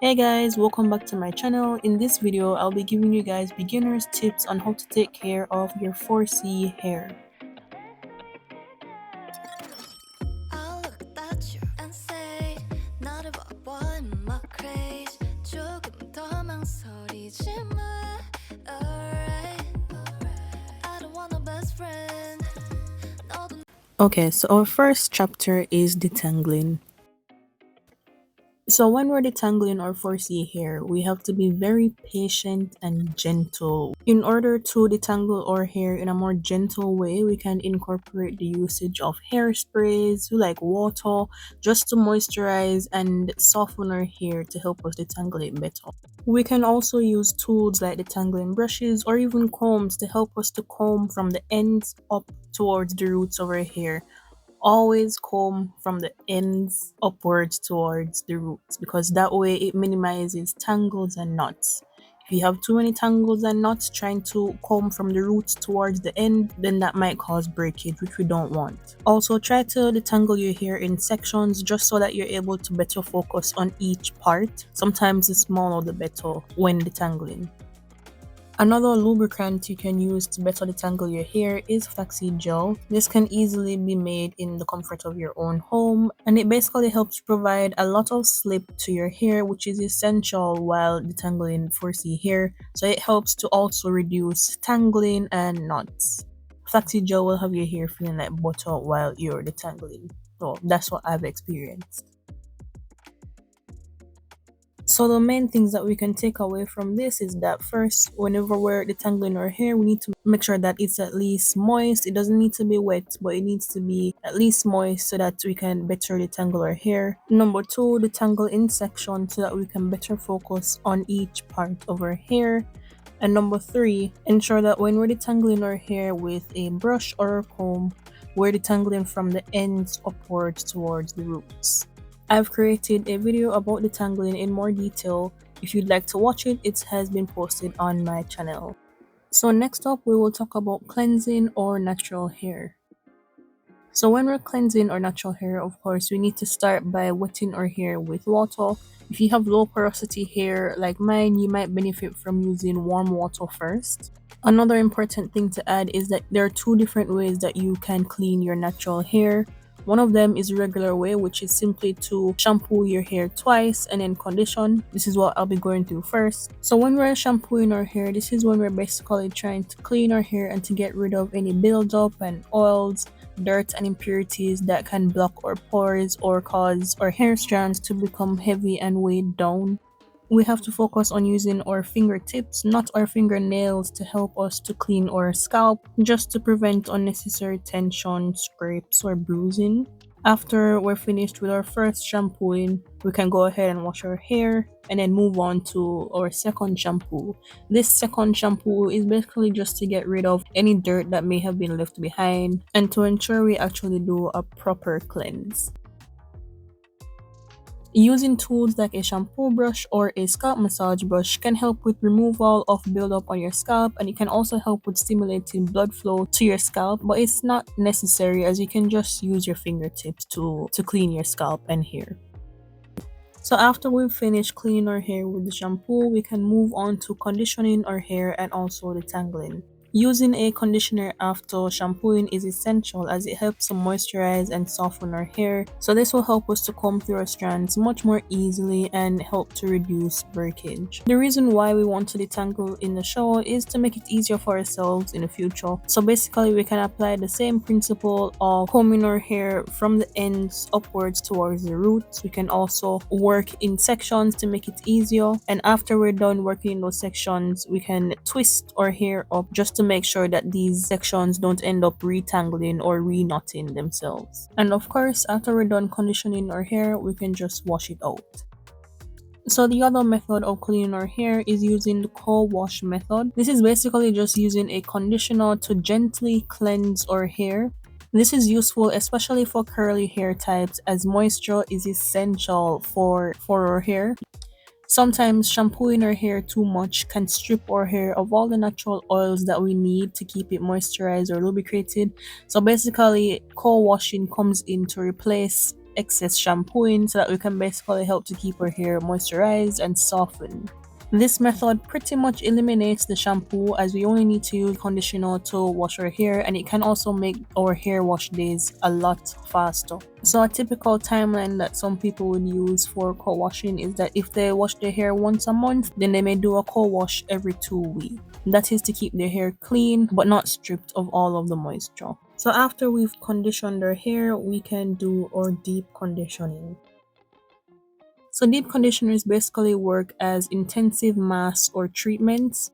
Hey guys, welcome back to my channel. In this video, I'll be giving you guys beginners tips on how to take care of your 4C hair. I'll look at you and say 나를 봐봐 my craze 조금 더 망설이지 마 alright I don't want a best friend 너도 Okay, so our first chapter is detangling. So when we're detangling our 4C hair, we have to be very patient and gentle. In order to detangle our hair in a more gentle way, we can incorporate the usage of hairsprays like water just to moisturize and soften our hair to help us detangle it better. We can also use tools like detangling brushes or even combs to help us to comb from the ends up towards the roots of our hair. Always comb from the ends upwards towards the roots because that way it minimizes tangles and knots. If you have too many tangles and knots trying to comb from the roots towards the end, then that might cause breakage, which we don't want. Also, try to detangle your hair in sections just so that you're able to better focus on each part. Sometimes the smaller the better when detangling. Another lubricant you can use to better detangle your hair is flaxseed gel. This can easily be made in the comfort of your own home, and it basically helps provide a lot of slip to your hair, which is essential while detangling 4C hair. So it helps to also reduce tangling and knots. Flaxseed gel will have your hair feeling like butter while you're detangling. So that's what I've experienced. So the main things that we can take away from this is that first, whenever we're detangling our hair, we need to make sure that it's at least moist. It doesn't need to be wet, but it needs to be at least moist so that we can better detangle our hair. Number two, detangle in sections so that we can better focus on each part of our hair. And number three, ensure that when we're detangling our hair with a brush or a comb, we're detangling from the ends upwards towards the roots. I've created a video about detangling in more detail. If you'd like to watch it, it has been posted on my channel. So next up, we will talk about cleansing or natural hair. So when we're cleansing our natural hair, of course, we need to start by wetting our hair with water. If you have low porosity hair like mine, you might benefit from using warm water first. Another important thing to add is that there are two different ways that you can clean your natural hair. One of them is regular way, which is simply to shampoo your hair twice and then condition. This is what I'll be going through first. So when we're shampooing our hair, this is when we're basically trying to clean our hair and to get rid of any buildup and oils, dirt and impurities that can block our pores or cause our hair strands to become heavy and weighed down. We have to focus on using our fingertips, not our fingernails, to help us to clean our scalp, just to prevent unnecessary tension, scrapes, or bruising. After we're finished with our first shampooing, we can go ahead and wash our hair and then move on to our second shampoo. This second shampoo is basically just to get rid of any dirt that may have been left behind and to ensure we actually do a proper cleanse. Using tools like a shampoo brush or a scalp massage brush can help with removal of buildup on your scalp, and it can also help with stimulating blood flow to your scalp, but it's not necessary as you can just use your fingertips to clean your scalp and hair. So after we've finished cleaning our hair with the shampoo, we can move on to conditioning our hair and also detangling. Using a conditioner after shampooing is essential as it helps to moisturize and soften our hair. So this will help us to comb through our strands much more easily and help to reduce breakage. The reason why we want to detangle in the shower is to make it easier for ourselves in the future. So basically we can apply the same principle of combing our hair from the ends upwards towards the roots. We can also work in sections to make it easier, and after we're done working in those sections, we can twist our hair up just to make sure that these sections don't end up retangling or re-knotting themselves. And of course, after we're done conditioning our hair, we can just wash it out. So the other method of cleaning our hair is using the cold wash method. This is basically just using a conditioner to gently cleanse our hair. This is useful especially for curly hair types as moisture is essential for our hair. Sometimes shampooing our hair too much can strip our hair of all the natural oils that we need to keep it moisturized or lubricated. So basically, cold washing comes in to replace excess shampooing so that we can basically help to keep our hair moisturized and softened. This method pretty much eliminates the shampoo as we only need to use conditioner to wash our hair, and it can also make our hair wash days a lot faster. So a typical timeline that some people would use for co-washing is that if they wash their hair once a month, then they may do a co-wash every 2 weeks. That is to keep their hair clean but not stripped of all of the moisture. So after we've conditioned our hair, we can do our deep conditioning. So deep conditioners basically work as intensive masks or treatments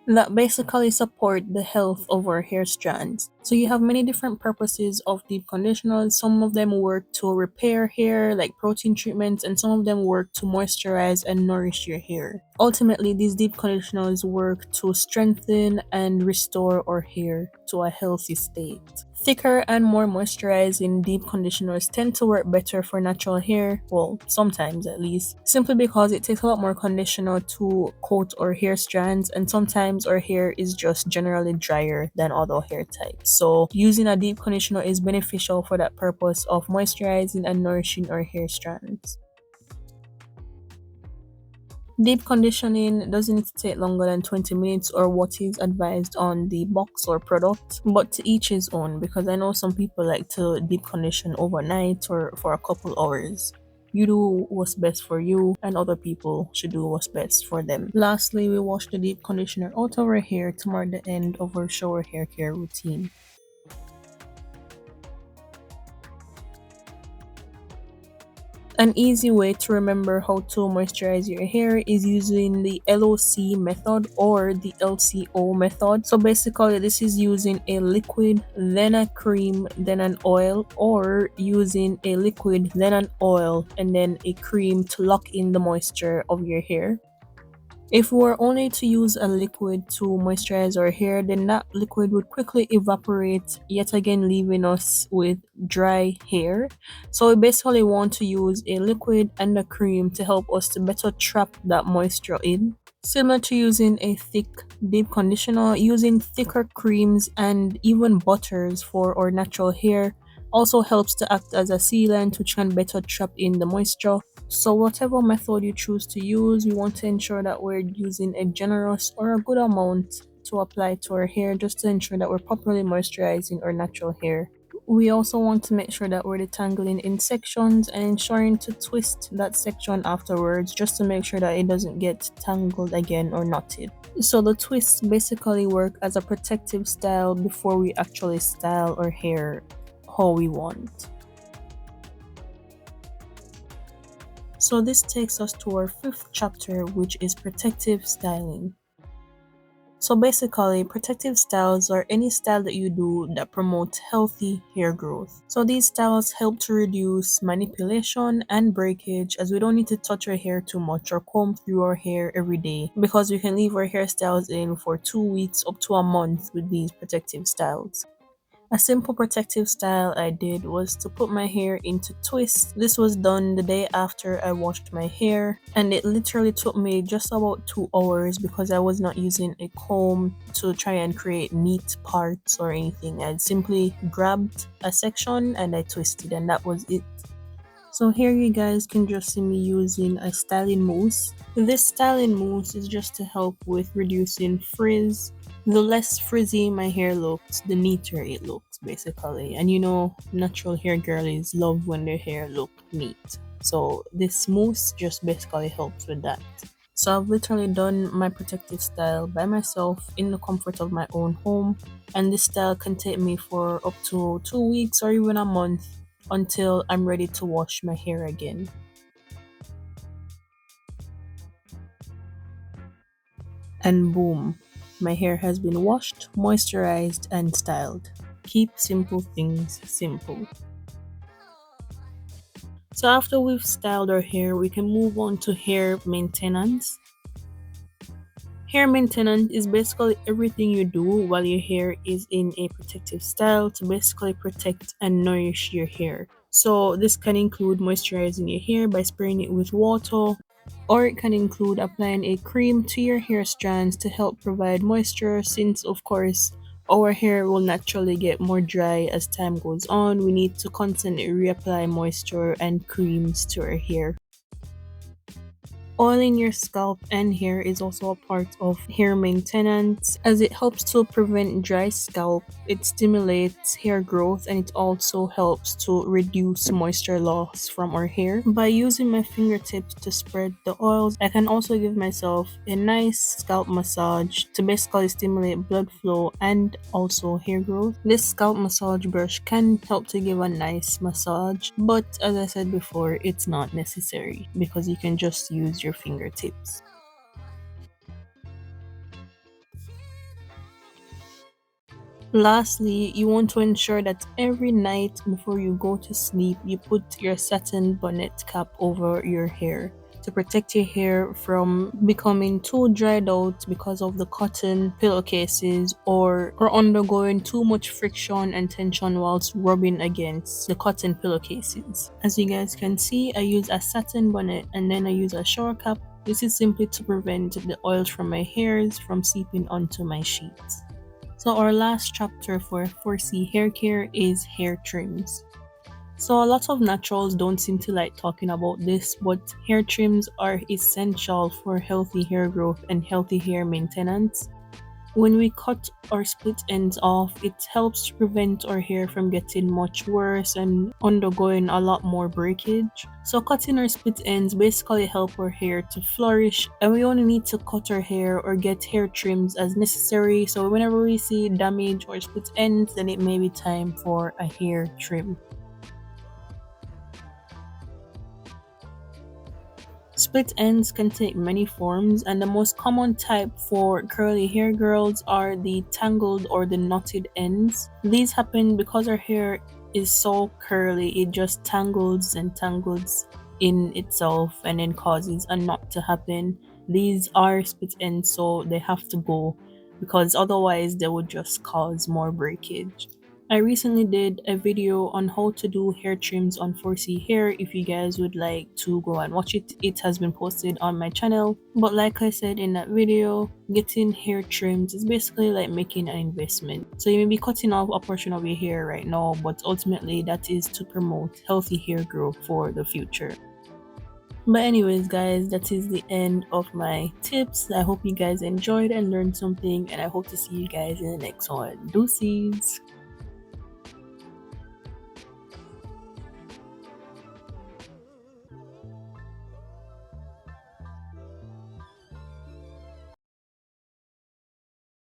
that basically support the health of our hair strands. So you have many different purposes of deep conditioners. Some of them work to repair hair, like protein treatments, and some of them work to moisturize and nourish your hair. Ultimately, these deep conditioners work to strengthen and restore our hair to a healthy state. Thicker and more moisturizing deep conditioners tend to work better for natural hair, well, sometimes at least, simply because it takes a lot more conditioner to coat our hair strands, and sometimes our hair is just generally drier than other hair types. So, using a deep conditioner is beneficial for that purpose of moisturizing and nourishing our hair strands. Deep conditioning doesn't need to take longer than 20 minutes or what is advised on the box or product, but to each his own, because I know some people like to deep condition overnight or for a couple hours. You do what's best for you, and other people should do what's best for them. Lastly, we wash the deep conditioner out of our hair to mark the end of our shower hair care routine. An easy way to remember how to moisturize your hair is using the LOC method or the LCO method. So basically, this is using a liquid, then a cream, then an oil, or using a liquid, then an oil, and then a cream to lock in the moisture of your hair. If we were only to use a liquid to moisturize our hair, then that liquid would quickly evaporate, yet again leaving us with dry hair. So we basically want to use a liquid and a cream to help us to better trap that moisture in. Similar to using a thick deep conditioner, using thicker creams and even butters for our natural hair also helps to act as a sealant which can better trap in the moisture. So whatever method you choose to use, we want to ensure that we're using a generous or a good amount to apply to our hair just to ensure that we're properly moisturizing our natural hair. We also want to make sure that we're detangling in sections and ensuring to twist that section afterwards just to make sure that it doesn't get tangled again or knotted. So the twists basically work as a protective style before we actually style our hair how we want. So this takes us to our fifth chapter, which is protective styling. So basically, protective styles are any style that you do that promote healthy hair growth. So these styles help to reduce manipulation and breakage as we don't need to touch our hair too much or comb through our hair every day because we can leave our hairstyles in for 2 weeks up to a month with these protective styles. A simple protective style I did was to put my hair into twists. This was done the day after I washed my hair, and it literally took me just about 2 hours because I was not using a comb to try and create neat parts or anything. I simply grabbed a section and I twisted, and that was it. So here you guys can just see me using a styling mousse. This styling mousse is just to help with reducing frizz. The less frizzy my hair looks, the neater it looks basically. And you know, natural hair girlies love when their hair look neat. So this mousse just basically helps with that. So I've literally done my protective style by myself in the comfort of my own home, and this style can take me for up to 2 weeks or even a month until I'm ready to wash my hair again. And boom, my hair has been washed, moisturized, and styled. Keep simple things simple. So after we've styled our hair, we can move on to hair maintenance. Hair maintenance is basically everything you do while your hair is in a protective style to basically protect and nourish your hair. So this can include moisturizing your hair by spraying it with water, or it can include applying a cream to your hair strands to help provide moisture since of course Our hair will naturally get more dry as time goes on. We need to constantly reapply moisture and creams to our hair. Oiling your scalp and hair is also a part of hair maintenance as it helps to prevent dry scalp, it stimulates hair growth, and it also helps to reduce moisture loss from our hair. By using my fingertips to spread the oils, I can also give myself a nice scalp massage to basically stimulate blood flow and also hair growth. This scalp massage brush can help to give a nice massage, but as I said before, it's not necessary because you can just use your fingertips. Lastly, you want to ensure that every night before you go to sleep, you put your satin bonnet cap over your hair to protect your hair from becoming too dried out because of the cotton pillowcases or undergoing too much friction and tension whilst rubbing against the cotton pillowcases. As you guys can see, I use a satin bonnet and then I use a shower cap. This is simply to prevent the oils from my hairs from seeping onto my sheets. So our last chapter for 4C hair care is hair trims. So a lot of naturals don't seem to like talking about this, but hair trims are essential for healthy hair growth and healthy hair maintenance. When we cut or split ends off, it helps to prevent our hair from getting much worse and undergoing a lot more breakage. So cutting or split ends basically help our hair to flourish, and we only need to cut our hair or get hair trims as necessary. So whenever we see damage or split ends, then it may be time for a hair trim. Split ends can take many forms, and the most common type for curly hair girls are the tangled or the knotted ends. These happen because our hair is so curly, it just tangles and tangles in itself and then causes a knot to happen. These are split ends, so they have to go because otherwise they would just cause more breakage. I recently did a video on how to do hair trims on 4C hair. If you guys would like to go and watch it, it has been posted on my channel. But like I said in that video, getting hair trims is basically like making an investment. So you may be cutting off a portion of your hair right now, but ultimately that is to promote healthy hair growth for the future. But anyways guys, that is the end of my tips. I hope you guys enjoyed and learned something, and I hope to see you guys in the next one. Deuces!